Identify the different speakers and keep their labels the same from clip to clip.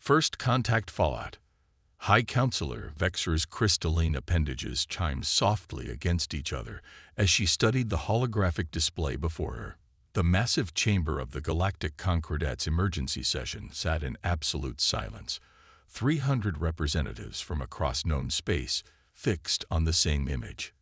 Speaker 1: First contact fallout. High Counselor Vexra's crystalline appendages chimed softly against each other as she studied the holographic display before her. The massive chamber of the Galactic Concordat's emergency session sat in absolute silence, 300 representatives from across known space fixed on the same image.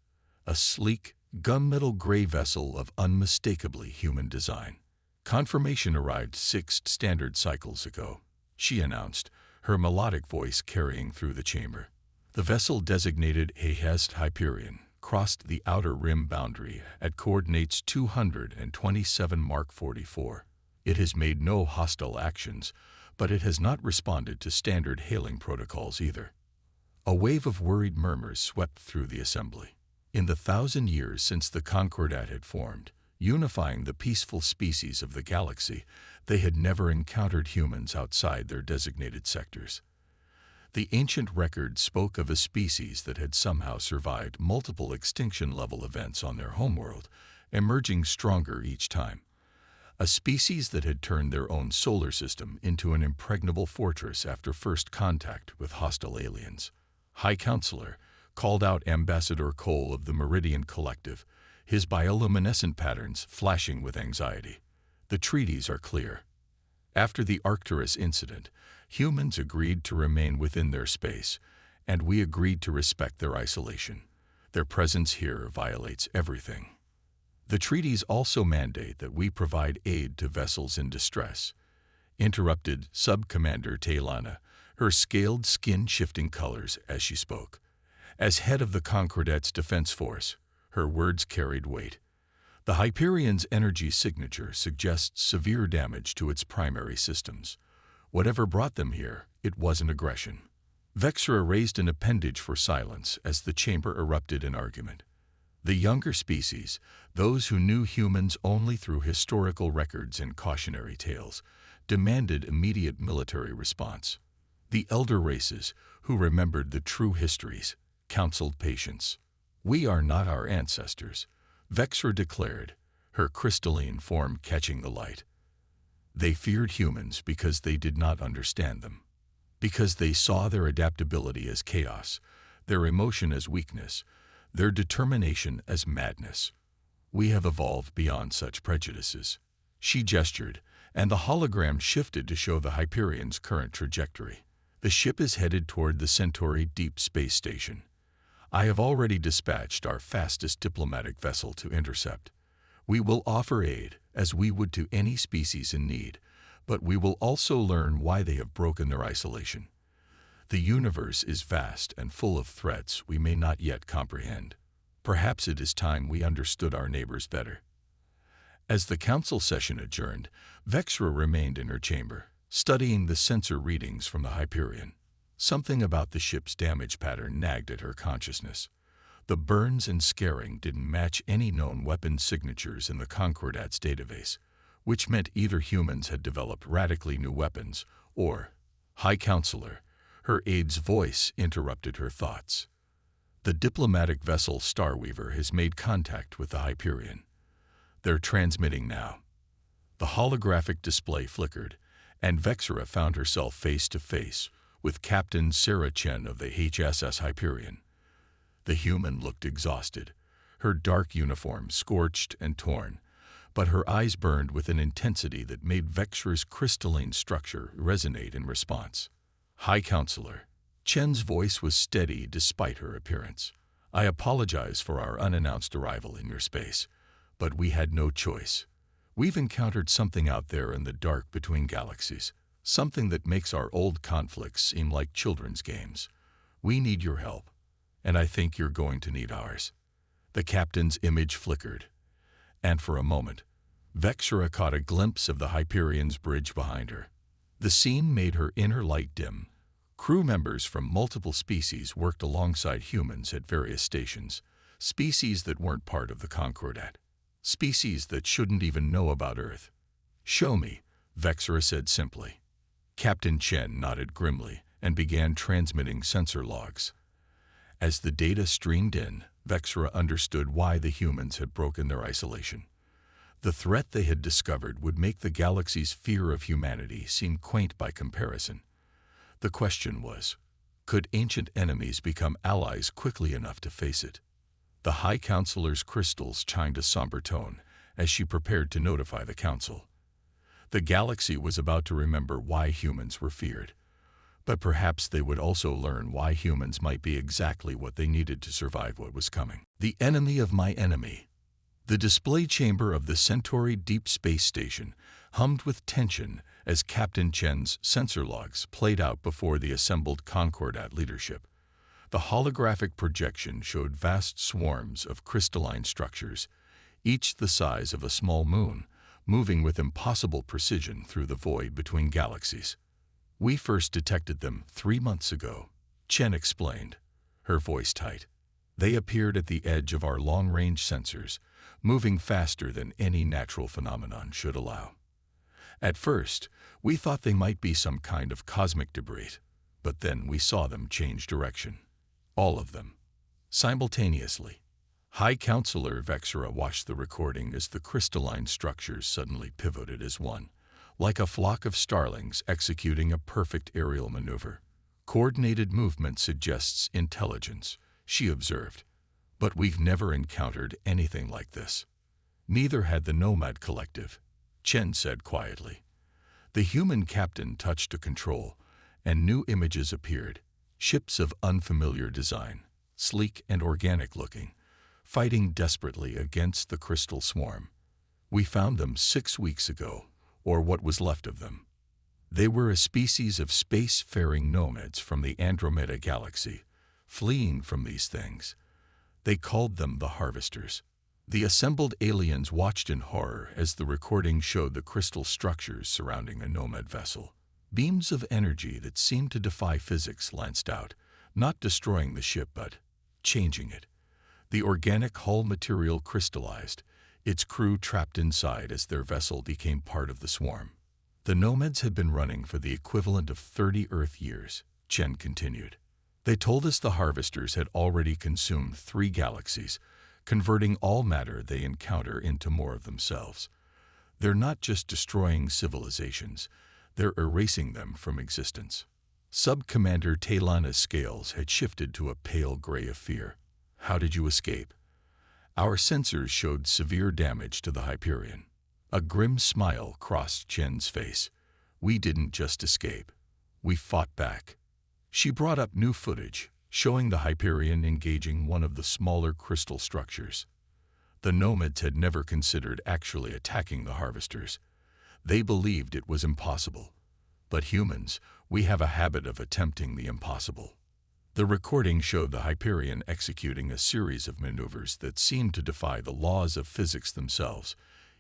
Speaker 1: A sleek, gunmetal gray vessel of unmistakably human design. Confirmation arrived 6 standard cycles ago, she announced, her melodic voice carrying through the chamber. The vessel designated Hyperion crossed the outer rim boundary at coordinates 227 Mark 44. It has made no hostile actions, but it has not responded to standard hailing protocols either. A wave of worried murmurs swept through the assembly. In the 1,000 years since the Concordat had formed, unifying the peaceful species of the galaxy, they had never encountered humans outside their designated sectors. The ancient record spoke of a species that had somehow survived multiple extinction-level events on their homeworld, emerging stronger each time. A species that had turned their own solar system into an impregnable fortress after first contact with hostile aliens. High Counselor called out Ambassador Cole of the Meridian Collective, his bioluminescent patterns flashing with anxiety. The treaties are clear. After the Arcturus incident, humans agreed to remain within their space, and we agreed to respect their isolation. Their presence here violates everything. The treaties also mandate that we provide aid to vessels in distress, interrupted Sub-Commander Taylana, her scaled skin shifting colors as she spoke. As head of the Concordat's defense force, her words carried weight. The Hyperion's energy signature suggests severe damage to its primary systems. Whatever brought them here, it wasn't aggression. Vexra raised an appendage for silence as the chamber erupted in argument. The younger species, those who knew humans only through historical records and cautionary tales, demanded immediate military response. The elder races, who remembered the true histories, counseled patience. "We are not our ancestors," Vexra declared, her crystalline form catching the light. They feared humans because they did not understand them, because they saw their adaptability as chaos, their emotion as weakness, their determination as madness. We have evolved beyond such prejudices. She gestured, and the hologram shifted to show the Hyperion's current trajectory. The ship is headed toward the Centauri Deep Space Station. I have already dispatched our fastest diplomatic vessel to intercept. We will offer aid, as we would to any species in need, but we will also learn why they have broken their isolation. The universe is vast and full of threats we may not yet comprehend. Perhaps it is time we understood our neighbors better. As the council session adjourned, Vexra remained in her chamber, studying the sensor readings from the Hyperion. Something about the ship's damage pattern nagged at her consciousness. The burns and scarring didn't match any known weapon signatures in the Concordat's database, which meant either humans had developed radically new weapons or, High Counselor, her aide's voice interrupted her thoughts. The diplomatic vessel Starweaver has made contact with the Hyperion. They're transmitting now. The holographic display flickered, and Vexra found herself face to face with Captain Sarah Chen of the HSS Hyperion. The human looked exhausted, her dark uniform scorched and torn, but her eyes burned with an intensity that made Vexra's crystalline structure resonate in response. "High Counselor." Chen's voice was steady despite her appearance. "I apologize for our unannounced arrival in your space, but we had no choice. We've encountered something out there in the dark between galaxies, something that makes our old conflicts seem like children's games. We need your help, and I think you're going to need ours." The captain's image flickered, and for a moment, Vexra caught a glimpse of the Hyperion's bridge behind her. The scene made her inner light dim. Crew members from multiple species worked alongside humans at various stations, species that weren't part of the Concordat, species that shouldn't even know about Earth. "Show me," Vexra said simply. Captain Chen nodded grimly and began transmitting sensor logs. As the data streamed in, Vexra understood why the humans had broken their isolation. The threat they had discovered would make the galaxy's fear of humanity seem quaint by comparison. The question was, could ancient enemies become allies quickly enough to face it? The High Counselor's crystals chimed a somber tone as she prepared to notify the Council. The galaxy was about to remember why humans were feared, but perhaps they would also learn why humans might be exactly what they needed to survive what was coming. The enemy of my enemy. The display chamber of the Centauri Deep Space Station hummed with tension as Captain Chen's sensor logs played out before the assembled Concordat leadership. The holographic projection showed vast swarms of crystalline structures, each the size of a small moon, moving with impossible precision through the void between galaxies. We first detected them 3 months ago, Chen explained, her voice tight. They appeared at the edge of our long-range sensors, moving faster than any natural phenomenon should allow. At first, we thought they might be some kind of cosmic debris, but then we saw them change direction. All of them. Simultaneously. High Counselor Vexera watched the recording as the crystalline structures suddenly pivoted as one, like a flock of starlings executing a perfect aerial maneuver. Coordinated movement suggests intelligence, she observed, but we've never encountered anything like this. Neither had the Nomad Collective, Chen said quietly. The human captain touched a control, and new images appeared, ships of unfamiliar design, sleek and organic-looking, fighting desperately against the crystal swarm. We found them 6 weeks ago, or what was left of them. They were a species of space-faring nomads from the Andromeda galaxy, fleeing from these things. They called them the Harvesters. The assembled aliens watched in horror as the recording showed the crystal structures surrounding a nomad vessel. Beams of energy that seemed to defy physics lanced out, not destroying the ship but changing it. The organic hull material crystallized, its crew trapped inside as their vessel became part of the swarm. The nomads had been running for the equivalent of 30 Earth years, Chen continued. They told us the Harvesters had already consumed 3 galaxies, converting all matter they encounter into more of themselves. They're not just destroying civilizations, they're erasing them from existence. Sub-Commander Taylana's scales had shifted to a pale gray of fear. How did you escape? Our sensors showed severe damage to the Hyperion. A grim smile crossed Chen's face. We didn't just escape. We fought back. She brought up new footage, showing the Hyperion engaging one of the smaller crystal structures. The nomads had never considered actually attacking the Harvesters. They believed it was impossible. But humans, we have a habit of attempting the impossible. The recording showed the Hyperion executing a series of maneuvers that seemed to defy the laws of physics themselves,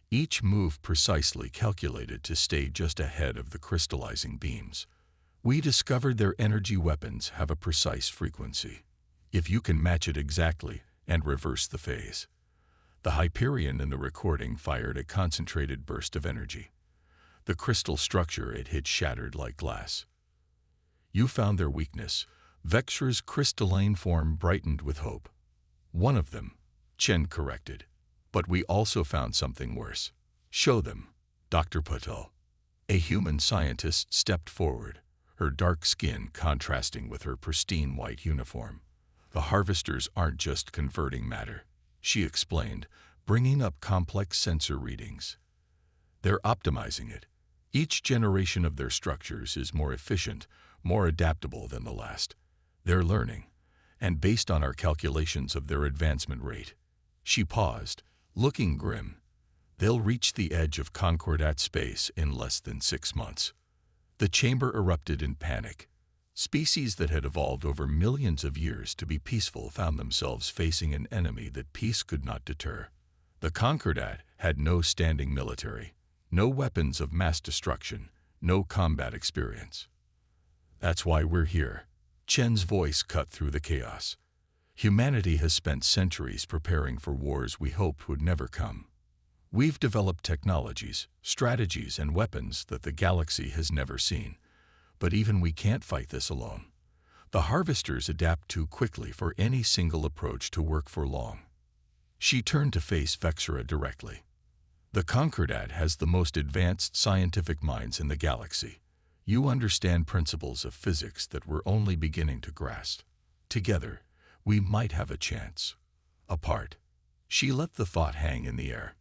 Speaker 1: each move precisely calculated to stay just ahead of the crystallizing beams. We discovered their energy weapons have a precise frequency, if you can match it exactly and reverse the phase. The Hyperion in the recording fired a concentrated burst of energy. The crystal structure it hit shattered like glass. You found their weakness. Vexera's crystalline form brightened with hope. One of them, Chen corrected. But we also found something worse. Show them, Dr. Patel. A human scientist stepped forward, her dark skin contrasting with her pristine white uniform. The Harvesters aren't just converting matter, she explained, bringing up complex sensor readings. They're optimizing it. Each generation of their structures is more efficient, more adaptable than the last. They're learning, and based on our calculations of their advancement rate. She paused, looking grim. They'll reach the edge of Concordat space in less than 6 months. The chamber erupted in panic. Species that had evolved over millions of years to be peaceful found themselves facing an enemy that peace could not deter. The Concordat had no standing military, no weapons of mass destruction, no combat experience. That's why we're here. Chen's voice cut through the chaos. Humanity has spent centuries preparing for wars we hoped would never come. We've developed technologies, strategies, and weapons that the galaxy has never seen. But even we can't fight this alone. The Harvesters adapt too quickly for any single approach to work for long. She turned to face Vexera directly. The Concordat has the most advanced scientific minds in the galaxy. You understand principles of physics that we're only beginning to grasp. Together, we might have a chance. Apart, she let the thought hang in the air.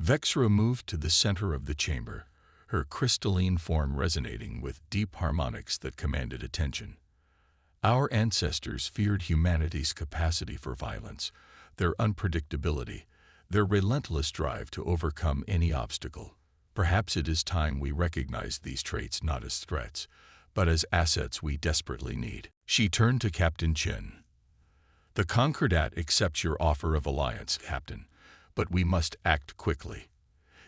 Speaker 1: Vexra moved to the center of the chamber, her crystalline form resonating with deep harmonics that commanded attention. Our ancestors feared humanity's capacity for violence, their unpredictability, their relentless drive to overcome any obstacle. Perhaps it is time we recognize these traits not as threats, but as assets we desperately need. She turned to Captain Chen. The Concordat accepts your offer of alliance, Captain, but we must act quickly.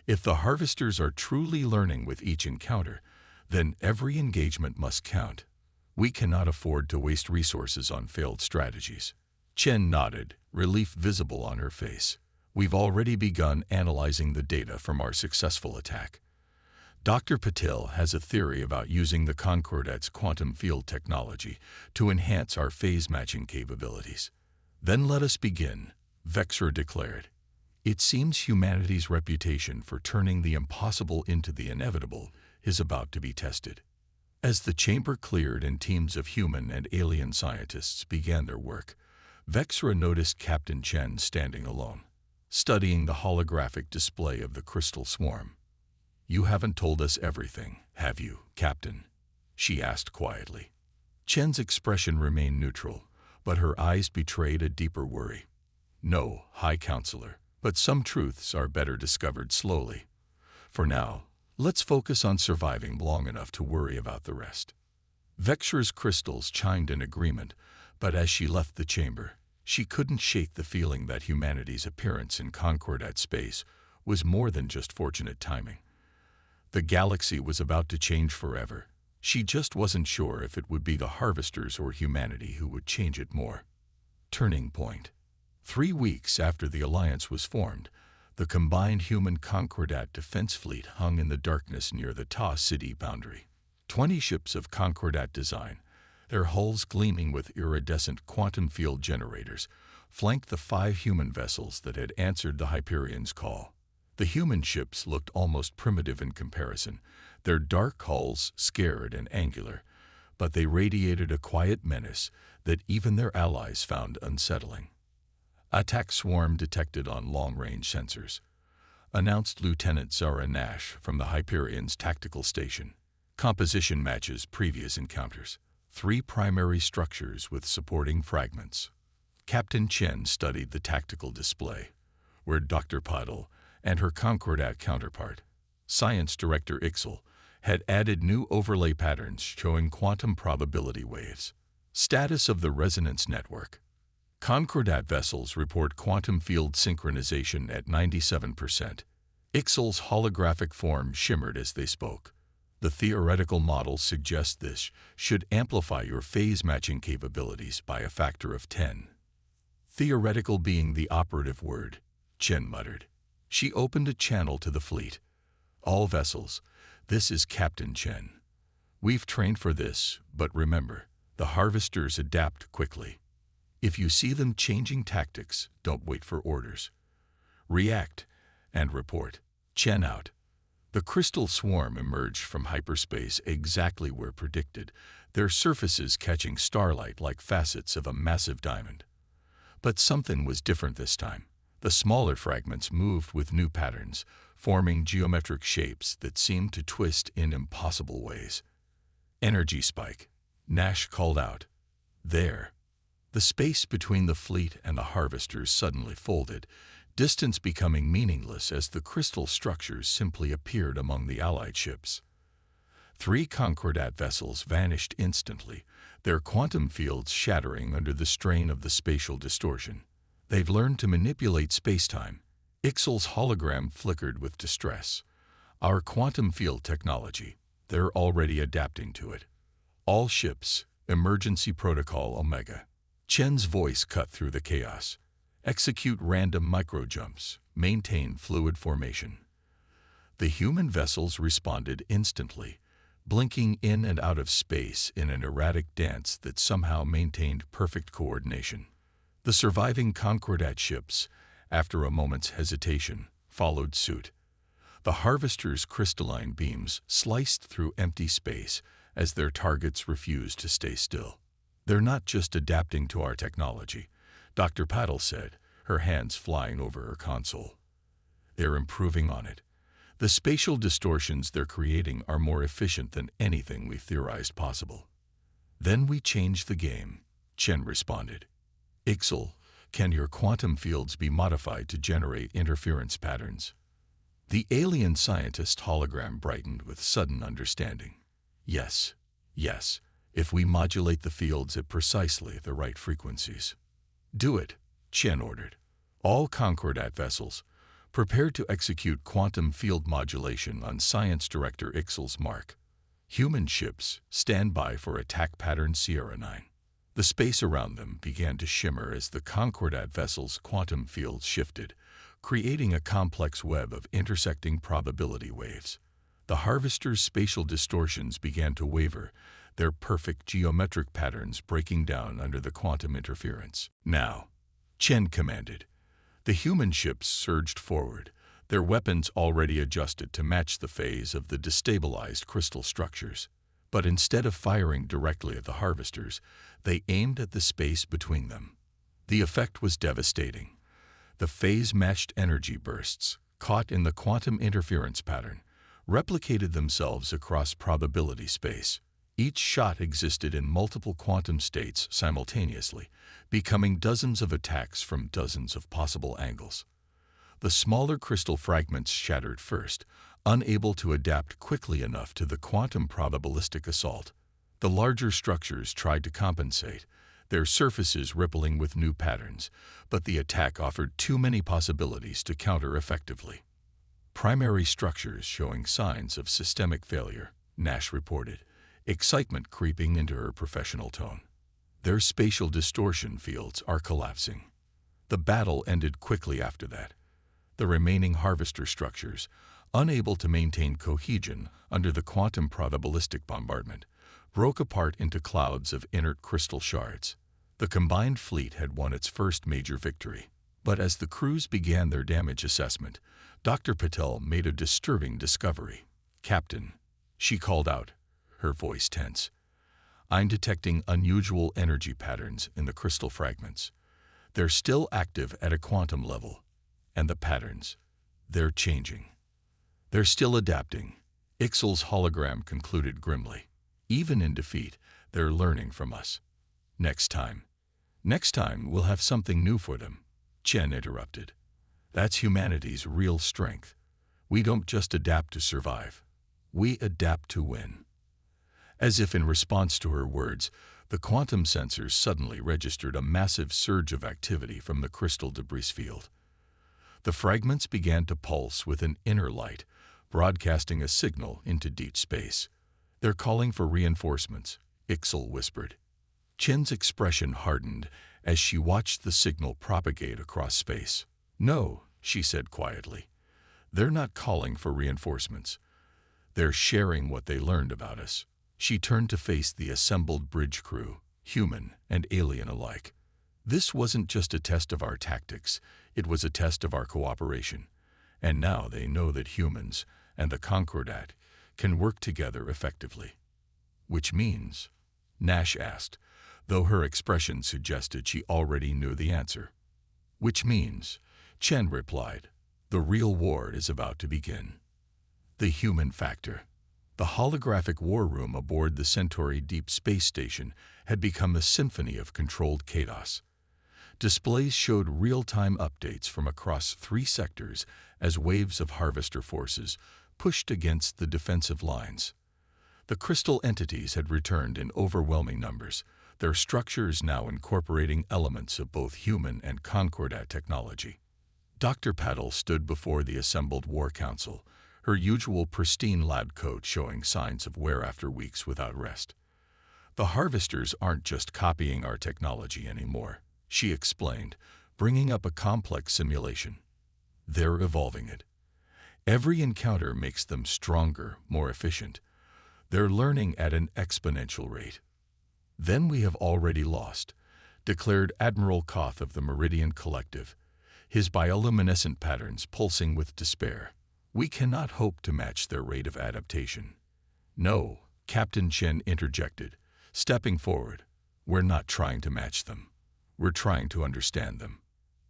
Speaker 1: If the Harvesters are truly learning with each encounter, then every engagement must count. We cannot afford to waste resources on failed strategies. Chen nodded, relief visible on her face. We've already begun analyzing the data from our successful attack. Dr. Patel has a theory about using the Concordat's quantum field technology to enhance our phase-matching capabilities. Then let us begin, Vexra declared. It seems humanity's reputation for turning the impossible into the inevitable is about to be tested. As the chamber cleared and teams of human and alien scientists began their work, Vexra noticed Captain Chen standing alone, studying the holographic display of the crystal swarm. You haven't told us everything, have you, Captain? She asked quietly. Chen's expression remained neutral, but her eyes betrayed a deeper worry. No, High Counselor, but some truths are better discovered slowly. For now, let's focus on surviving long enough to worry about the rest. Vexra's crystals chimed in agreement, but as she left the chamber, she couldn't shake the feeling that humanity's appearance in Concordat space was more than just fortunate timing. The galaxy was about to change forever. She just wasn't sure if it would be the Harvesters or humanity who would change it more. Turning point. 3 weeks after the Alliance was formed, the combined human Concordat defense fleet hung in the darkness near the Ta city boundary. 20 ships of Concordat design, their hulls gleaming with iridescent quantum field generators, flanked the 5 human vessels that had answered the Hyperion's call. The human ships looked almost primitive in comparison, their dark hulls scared and angular, but they radiated a quiet menace that even their allies found unsettling. Attack swarm detected on long-range sensors, announced Lieutenant Zara Nash from the Hyperion's tactical station. Composition matches previous encounters. 3 primary structures with supporting fragments. Captain Chen studied the tactical display, where Dr. Patel and her Concordat counterpart, Science Director Ixel, had added new overlay patterns showing quantum probability waves. Status of the resonance network. Concordat vessels report quantum field synchronization at 97%. Ixel's holographic form shimmered as they spoke. The theoretical model suggests this should amplify your phase-matching capabilities by a factor of 10. Theoretical being the operative word, Chen muttered. She opened a channel to the fleet. All vessels, this is Captain Chen. We've trained for this, but remember, the Harvesters adapt quickly. If you see them changing tactics, don't wait for orders. React and report. Chen out. The crystal swarm emerged from hyperspace exactly where predicted, their surfaces catching starlight like facets of a massive diamond. But something was different this time. The smaller fragments moved with new patterns, forming geometric shapes that seemed to twist in impossible ways. Energy spike. Nash called out. There. The space between the fleet and the Harvesters suddenly folded, distance becoming meaningless as the crystal structures simply appeared among the Allied ships. 3 Concordat vessels vanished instantly, their quantum fields shattering under the strain of the spatial distortion. They've learned to manipulate spacetime. Ixel's hologram flickered with distress. Our quantum field technology, they're already adapting to it. All ships, emergency protocol Omega. Chen's voice cut through the chaos. Execute random microjumps. Maintain fluid formation. The human vessels responded instantly, blinking in and out of space in an erratic dance that somehow maintained perfect coordination. The surviving Concordat ships, after a moment's hesitation, followed suit. The harvesters' crystalline beams sliced through empty space as their targets refused to stay still. "They're not just adapting to our technology," Dr. Paddle said, her hands flying over her console. "They're improving on it. The spatial distortions they're creating are more efficient than anything we've theorized possible." "Then we change the game," Chen responded. "Ixel, can your quantum fields be modified to generate interference patterns?" The alien scientist hologram brightened with sudden understanding. Yes, if we modulate the fields at precisely the right frequencies." "Do it," Chen ordered. "All Concordat vessels, prepare to execute quantum field modulation on Science Director Ixel's mark. Human ships, stand by for attack pattern Sierra 9. The space around them began to shimmer as the Concordat vessel's quantum fields shifted, creating a complex web of intersecting probability waves. The harvester's spatial distortions began to waver, their perfect geometric patterns breaking down under the quantum interference. "Now," Chen commanded. The human ships surged forward, their weapons already adjusted to match the phase of the destabilized crystal structures. But instead of firing directly at the harvesters, they aimed at the space between them. The effect was devastating. The phase-matched energy bursts, caught in the quantum interference pattern, replicated themselves across probability space. Each shot existed in multiple quantum states simultaneously, becoming dozens of attacks from dozens of possible angles. The smaller crystal fragments shattered first, unable to adapt quickly enough to the quantum probabilistic assault. The larger structures tried to compensate, their surfaces rippling with new patterns, but the attack offered too many possibilities to counter effectively. "Primary structures showing signs of systemic failure," Nash reported, excitement creeping into her professional tone. "Their spatial distortion fields are collapsing." The battle ended quickly after that. The remaining harvester structures, unable to maintain cohesion under the quantum probabilistic bombardment, broke apart into clouds of inert crystal shards. The combined fleet had won its first major victory. But as the crews began their damage assessment, Dr. Patel made a disturbing discovery. "Captain," she called out, her voice tense, "I'm detecting unusual energy patterns in the crystal fragments. They're still active at a quantum level. And the patterns, they're changing. They're still adapting," Ixel's hologram concluded grimly. "Even in defeat, they're learning from us. Next time we'll have something new for them," Chen interrupted. "That's humanity's real strength. We don't just adapt to survive. We adapt to win." As if in response to her words, the quantum sensors suddenly registered a massive surge of activity from the crystal debris field. The fragments began to pulse with an inner light, broadcasting a signal into deep space. "They're calling for reinforcements," Ixel whispered. Chen's expression hardened as she watched the signal propagate across space. "No," she said quietly. "They're not calling for reinforcements. They're sharing what they learned about us." She turned to face the assembled bridge crew, human and alien alike. "This wasn't just a test of our tactics, it was a test of our cooperation. And now they know that humans and the Concordat can work together effectively." "Which means?" Nash asked, though her expression suggested she already knew the answer. "Which means," Chen replied, "the real war is about to begin." The human factor. The holographic war room aboard the Centauri Deep Space Station had become a symphony of controlled chaos. Displays showed real-time updates from across 3 sectors as waves of harvester forces pushed against the defensive lines. The crystal entities had returned in overwhelming numbers, their structures now incorporating elements of both human and Concordat technology. Dr. Paddle stood before the assembled War Council, her usual pristine lab coat showing signs of wear after weeks without rest. "The harvesters aren't just copying our technology anymore," she explained, bringing up a complex simulation. "They're evolving it. Every encounter makes them stronger, more efficient. They're learning at an exponential rate." "Then we have already lost," declared Admiral Koth of the Meridian Collective, his bioluminescent patterns pulsing with despair. We cannot hope to match their rate of adaptation. No, Captain Chen interjected, stepping forward. We're not trying to match them. We're trying to understand them.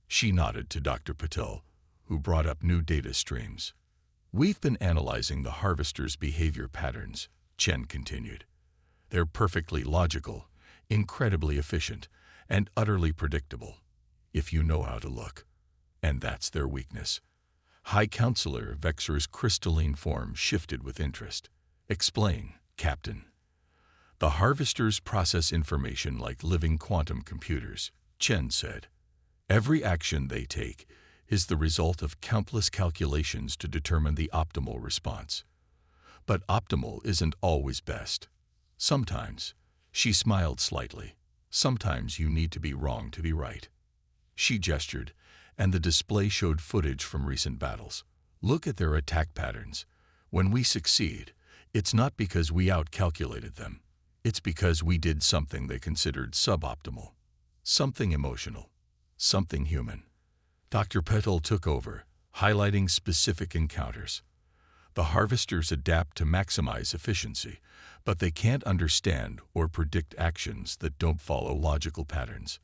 Speaker 1: She nodded to Dr. Patel, who brought up new data streams. We've been analyzing the harvesters' behavior patterns, Chen continued. They're perfectly logical, incredibly efficient, and utterly predictable, if you know how to look. And that's their weakness. High Counselor Vexor's crystalline form shifted with interest. Explain, Captain. The harvesters process information like living quantum computers, Chen said. Every action they take is the result of countless calculations to determine the optimal response. But optimal isn't always best. Sometimes, she smiled slightly, sometimes you need to be wrong to be right. She gestured, and the display showed footage from recent battles. Look at their attack patterns. When we succeed, it's not because we outcalculated them. It's because we did something they considered suboptimal. Something emotional. Something human. Dr. Petal took over, highlighting specific encounters. The harvesters adapt to maximize efficiency, but they can't understand or predict actions that don't follow logical patterns.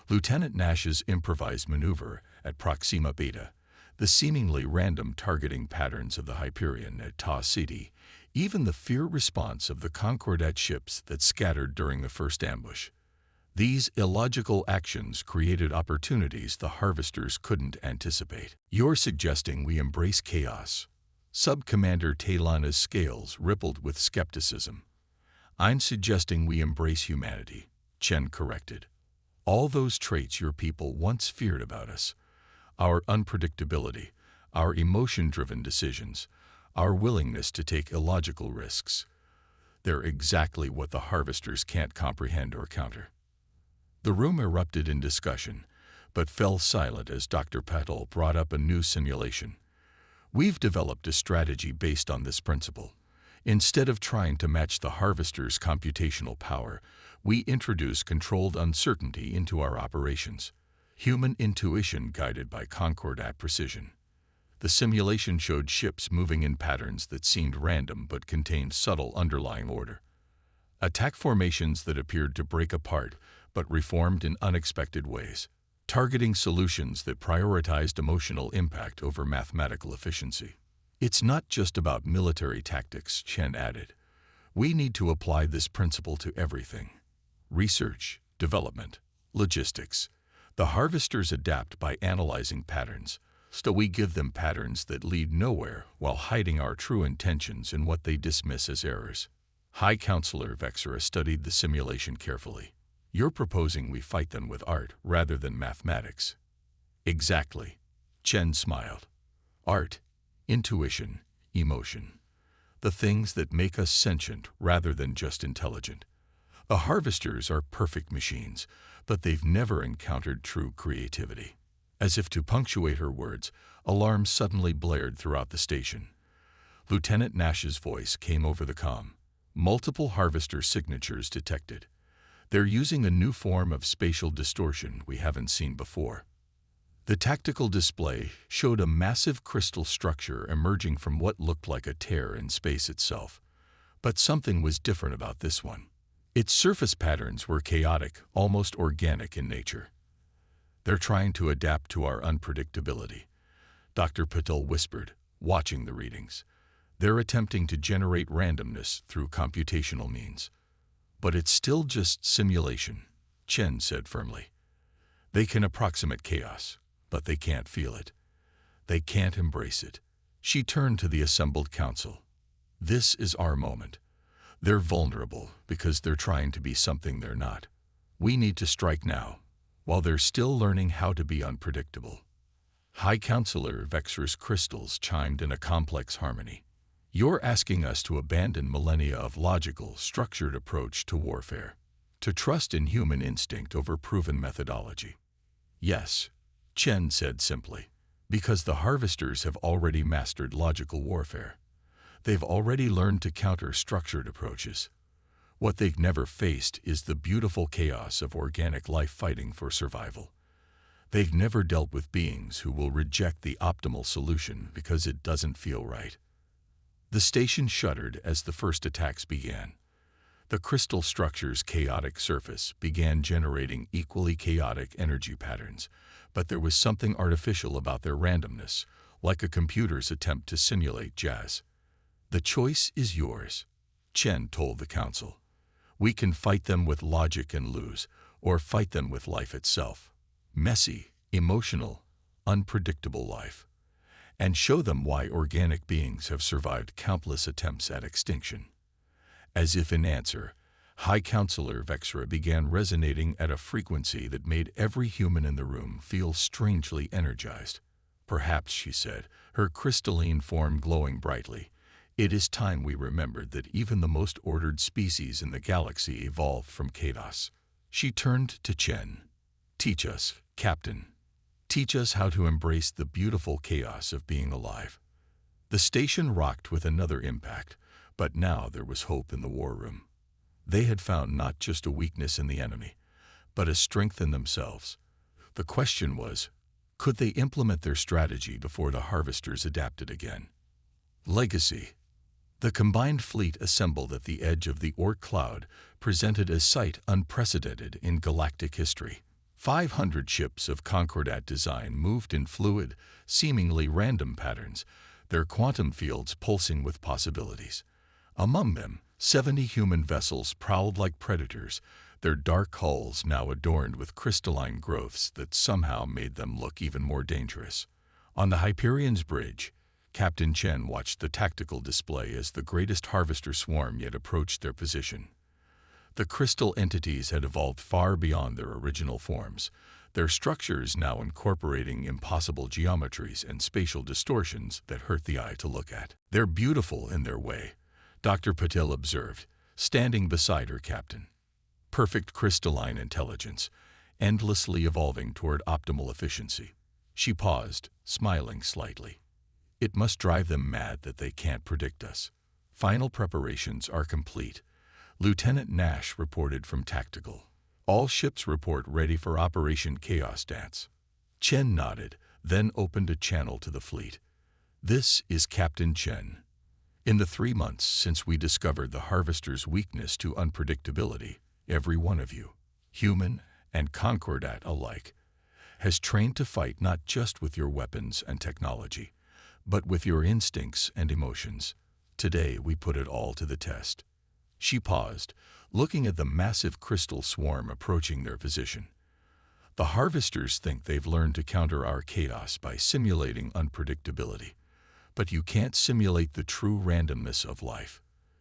Speaker 1: Lieutenant Nash's improvised maneuver at Proxima Beta, the seemingly random targeting patterns of the Hyperion at Ta City, even the fear response of the Concordat ships that scattered during the first ambush. These illogical actions created opportunities the harvesters couldn't anticipate. You're suggesting we embrace chaos. Sub-Commander Taylana's scales rippled with skepticism. I'm suggesting we embrace humanity, Chen corrected. All those traits your people once feared about us. Our unpredictability, our emotion-driven decisions, our willingness to take illogical risks. They're exactly what the harvesters can't comprehend or counter. The room erupted in discussion, but fell silent as Dr. Patel brought up a new simulation. We've developed a strategy based on this principle. Instead of trying to match the harvester's computational power, we introduce controlled uncertainty into our operations. Human intuition guided by Concordat precision. The simulation showed ships moving in patterns that seemed random but contained subtle underlying order. Attack formations that appeared to break apart but reformed in unexpected ways. Targeting solutions that prioritized emotional impact over mathematical efficiency. It's not just about military tactics, Chen added. We need to apply this principle to everything. Research, development, logistics. The harvesters adapt by analyzing patterns, so we give them patterns that lead nowhere while hiding our true intentions in what they dismiss as errors. High Counselor Vexora studied the simulation carefully. You're proposing we fight them with art rather than mathematics. Exactly. Chen smiled. Art, intuition, emotion. The things that make us sentient rather than just intelligent. The harvesters are perfect machines, but they've never encountered true creativity. As if to punctuate her words, alarms suddenly blared throughout the station. Lieutenant Nash's voice came over the comm. Multiple harvester signatures detected. They're using a new form of spatial distortion we haven't seen before. The tactical display showed a massive crystal structure emerging from what looked like a tear in space itself. But something was different about this one. Its surface patterns were chaotic, almost organic in nature. They're trying to adapt to our unpredictability, Dr. Patel whispered, watching the readings. They're attempting to generate randomness through computational means. But it's still just simulation, Chen said firmly. They can approximate chaos, but they can't feel it. They can't embrace it. She turned to the assembled council. This is our moment. They're vulnerable because they're trying to be something they're not. We need to strike now, while they're still learning how to be unpredictable. High Counselor Vexor's crystals chimed in a complex harmony. You're asking us to abandon millennia of logical, structured approach to warfare, to trust in human instinct over proven methodology. Yes, Chen said simply, because the harvesters have already mastered logical warfare. They've already learned to counter structured approaches. What they've never faced is the beautiful chaos of organic life fighting for survival. They've never dealt with beings who will reject the optimal solution because it doesn't feel right. The station shuddered as the first attacks began. The crystal structure's chaotic surface began generating equally chaotic energy patterns, but there was something artificial about their randomness, like a computer's attempt to simulate jazz. "The choice is yours," Chen told the council. "We can fight them with logic and lose, or fight them with life itself. Messy, emotional, unpredictable life. And show them why organic beings have survived countless attempts at extinction." As if in answer, High Counselor Vexra began resonating at a frequency that made every human in the room feel strangely energized. "Perhaps," she said, her crystalline form glowing brightly, "it is time we remembered that even the most ordered species in the galaxy evolved from chaos." She turned to Chen. "Teach us, Captain. Teach us how to embrace the beautiful chaos of being alive." The station rocked with another impact, but now there was hope in the war room. They had found not just a weakness in the enemy, but a strength in themselves. The question was, could they implement their strategy before the harvesters adapted again? Legacy. The combined fleet assembled at the edge of the Oort cloud presented a sight unprecedented in galactic history. 500 ships of Concordat design moved in fluid, seemingly random patterns, their quantum fields pulsing with possibilities. Among them, 70 human vessels prowled like predators, their dark hulls now adorned with crystalline growths that somehow made them look even more dangerous. On the Hyperion's bridge, Captain Chen watched the tactical display as the greatest harvester swarm yet approached their position. The crystal entities had evolved far beyond their original forms, their structures now incorporating impossible geometries and spatial distortions that hurt the eye to look at. "They're beautiful in their way," Dr. Patil observed, standing beside her captain. "Perfect crystalline intelligence, endlessly evolving toward optimal efficiency." She paused, smiling slightly. "It must drive them mad that they can't predict us." "Final preparations are complete," Lieutenant Nash reported from Tactical. "All ships report ready for Operation Chaos Dance." Chen nodded, then opened a channel to the fleet. "This is Captain Chen. In the 3 months since we discovered the Harvester's weakness to unpredictability, every one of you, human and Concordat alike, has trained to fight not just with your weapons and technology, but with your instincts and emotions. Today we put it all to the test." She paused, looking at the massive crystal swarm approaching their position. "The Harvesters think they've learned to counter our chaos by simulating unpredictability. But you can't simulate the true randomness of life.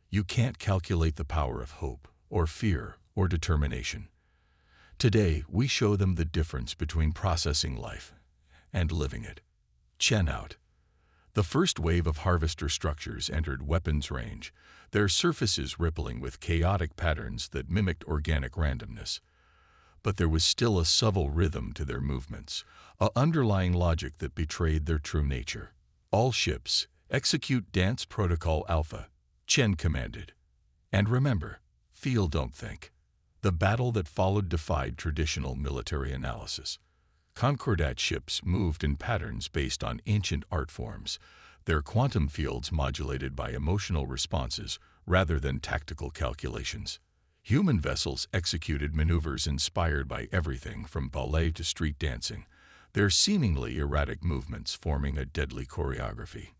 Speaker 1: You can't calculate the power of hope, or fear, or determination. Today, we show them the difference between processing life and living it." Chen out. The first wave of harvester structures entered weapons range, their surfaces rippling with chaotic patterns that mimicked organic randomness. But there was still a subtle rhythm to their movements, an underlying logic that betrayed their true nature. "All ships, execute Dance Protocol Alpha," Chen commanded. "And remember, feel, don't think." The battle that followed defied traditional military analysis. Concordat ships moved in patterns based on ancient art forms, their quantum fields modulated by emotional responses rather than tactical calculations. Human vessels executed maneuvers inspired by everything from ballet to street dancing, their seemingly erratic movements forming a deadly choreography.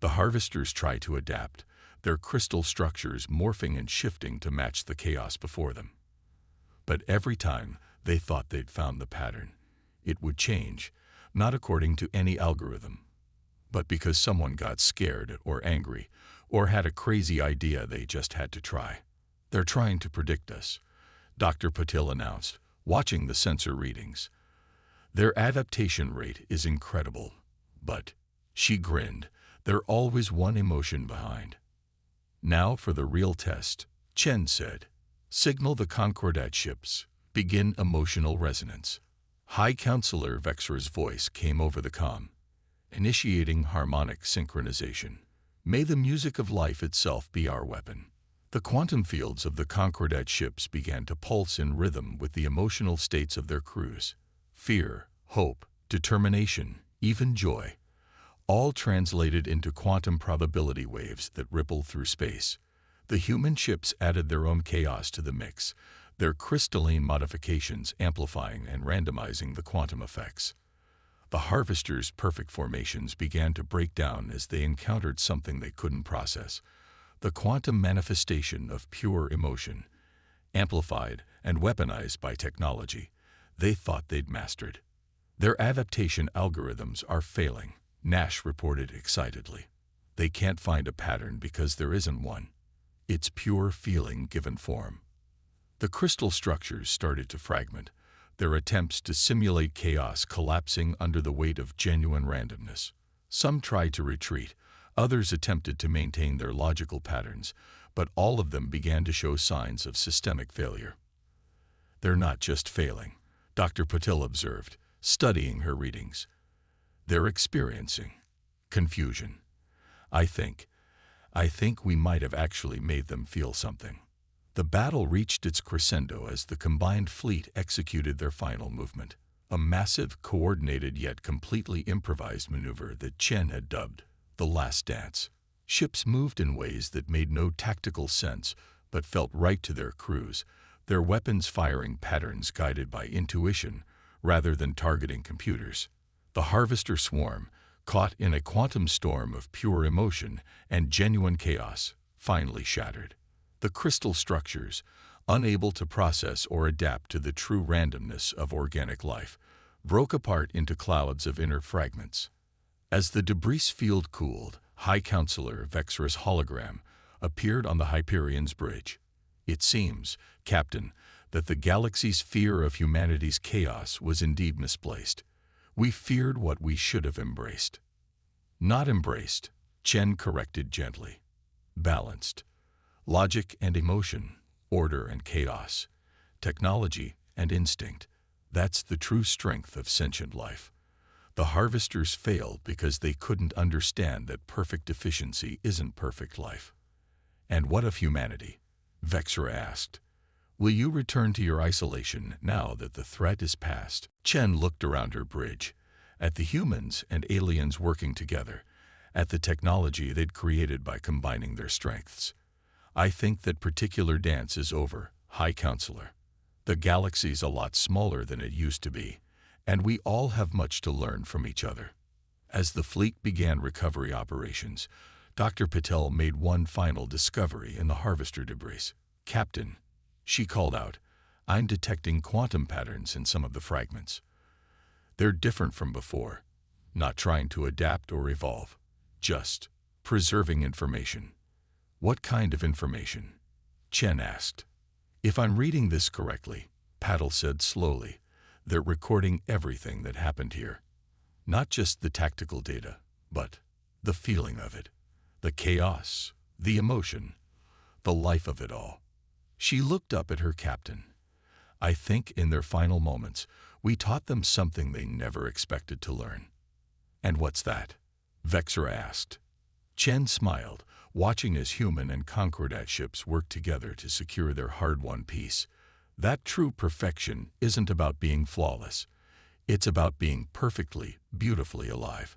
Speaker 1: The Harvesters tried to adapt, their crystal structures morphing and shifting to match the chaos before them. But every time they thought they'd found the pattern, it would change, not according to any algorithm, but because someone got scared or angry, or had a crazy idea they just had to try. "They're trying to predict us," Dr. Patil announced, watching the sensor readings. "Their adaptation rate is incredible, but," she grinned, "they're always one emotion behind." "Now for the real test," Chen said. "Signal the Concordat ships. Begin emotional resonance." High Counselor Vexra's voice came over the comm, initiating harmonic synchronization. "May the music of life itself be our weapon." The quantum fields of the Concordat ships began to pulse in rhythm with the emotional states of their crews. Fear, hope, determination, even joy, all translated into quantum probability waves that ripple through space. The human ships added their own chaos to the mix, their crystalline modifications amplifying and randomizing the quantum effects. The Harvester's perfect formations began to break down as they encountered something they couldn't process, the quantum manifestation of pure emotion, amplified and weaponized by technology they thought they'd mastered. Their adaptation algorithms are failing, Nash reported excitedly. They can't find a pattern because there isn't one. It's pure feeling given form. The crystal structures started to fragment, their attempts to simulate chaos collapsing under the weight of genuine randomness. Some tried to retreat, others attempted to maintain their logical patterns, but all of them began to show signs of systemic failure. They're not just failing, Dr. Patil observed, studying her readings. They're experiencing confusion. I think we might have actually made them feel something. The battle reached its crescendo as the combined fleet executed their final movement, a massive, coordinated yet completely improvised maneuver that Chen had dubbed the Last Dance. Ships moved in ways that made no tactical sense but felt right to their crews, their weapons firing patterns guided by intuition rather than targeting computers. The Harvester swarm, caught in a quantum storm of pure emotion and genuine chaos, finally shattered. The crystal structures, unable to process or adapt to the true randomness of organic life, broke apart into clouds of inner fragments. As the debris field cooled, High Counselor Vexra's hologram appeared on the Hyperion's bridge. It seems, Captain, that the galaxy's fear of humanity's chaos was indeed misplaced. We feared what we should have embraced. Not embraced, Chen corrected gently. Balanced. Logic and emotion, order and chaos, technology and instinct. That's the true strength of sentient life. The Harvesters failed because they couldn't understand that perfect efficiency isn't perfect life. And what of humanity? Vexra asked. Will you return to your isolation now that the threat is past? Chen looked around her bridge, at the humans and aliens working together, at the technology they'd created by combining their strengths. I think that particular dance is over, High Counselor. The galaxy's a lot smaller than it used to be, and we all have much to learn from each other. As the fleet began recovery operations, Dr. Patel made one final discovery in the Harvester debris. Captain, she called out, I'm detecting quantum patterns in some of the fragments. They're different from before, not trying to adapt or evolve, just preserving information. What kind of information? Chen asked. If I'm reading this correctly, Patel said slowly, they're recording everything that happened here. Not just the tactical data, but the feeling of it, the chaos, the emotion, the life of it all. She looked up at her captain. I think in their final moments, we taught them something they never expected to learn. And what's that? Vexra asked. Chen smiled, watching as human and Concordat ships worked together to secure their hard-won peace. That true perfection isn't about being flawless. It's about being perfectly, beautifully alive.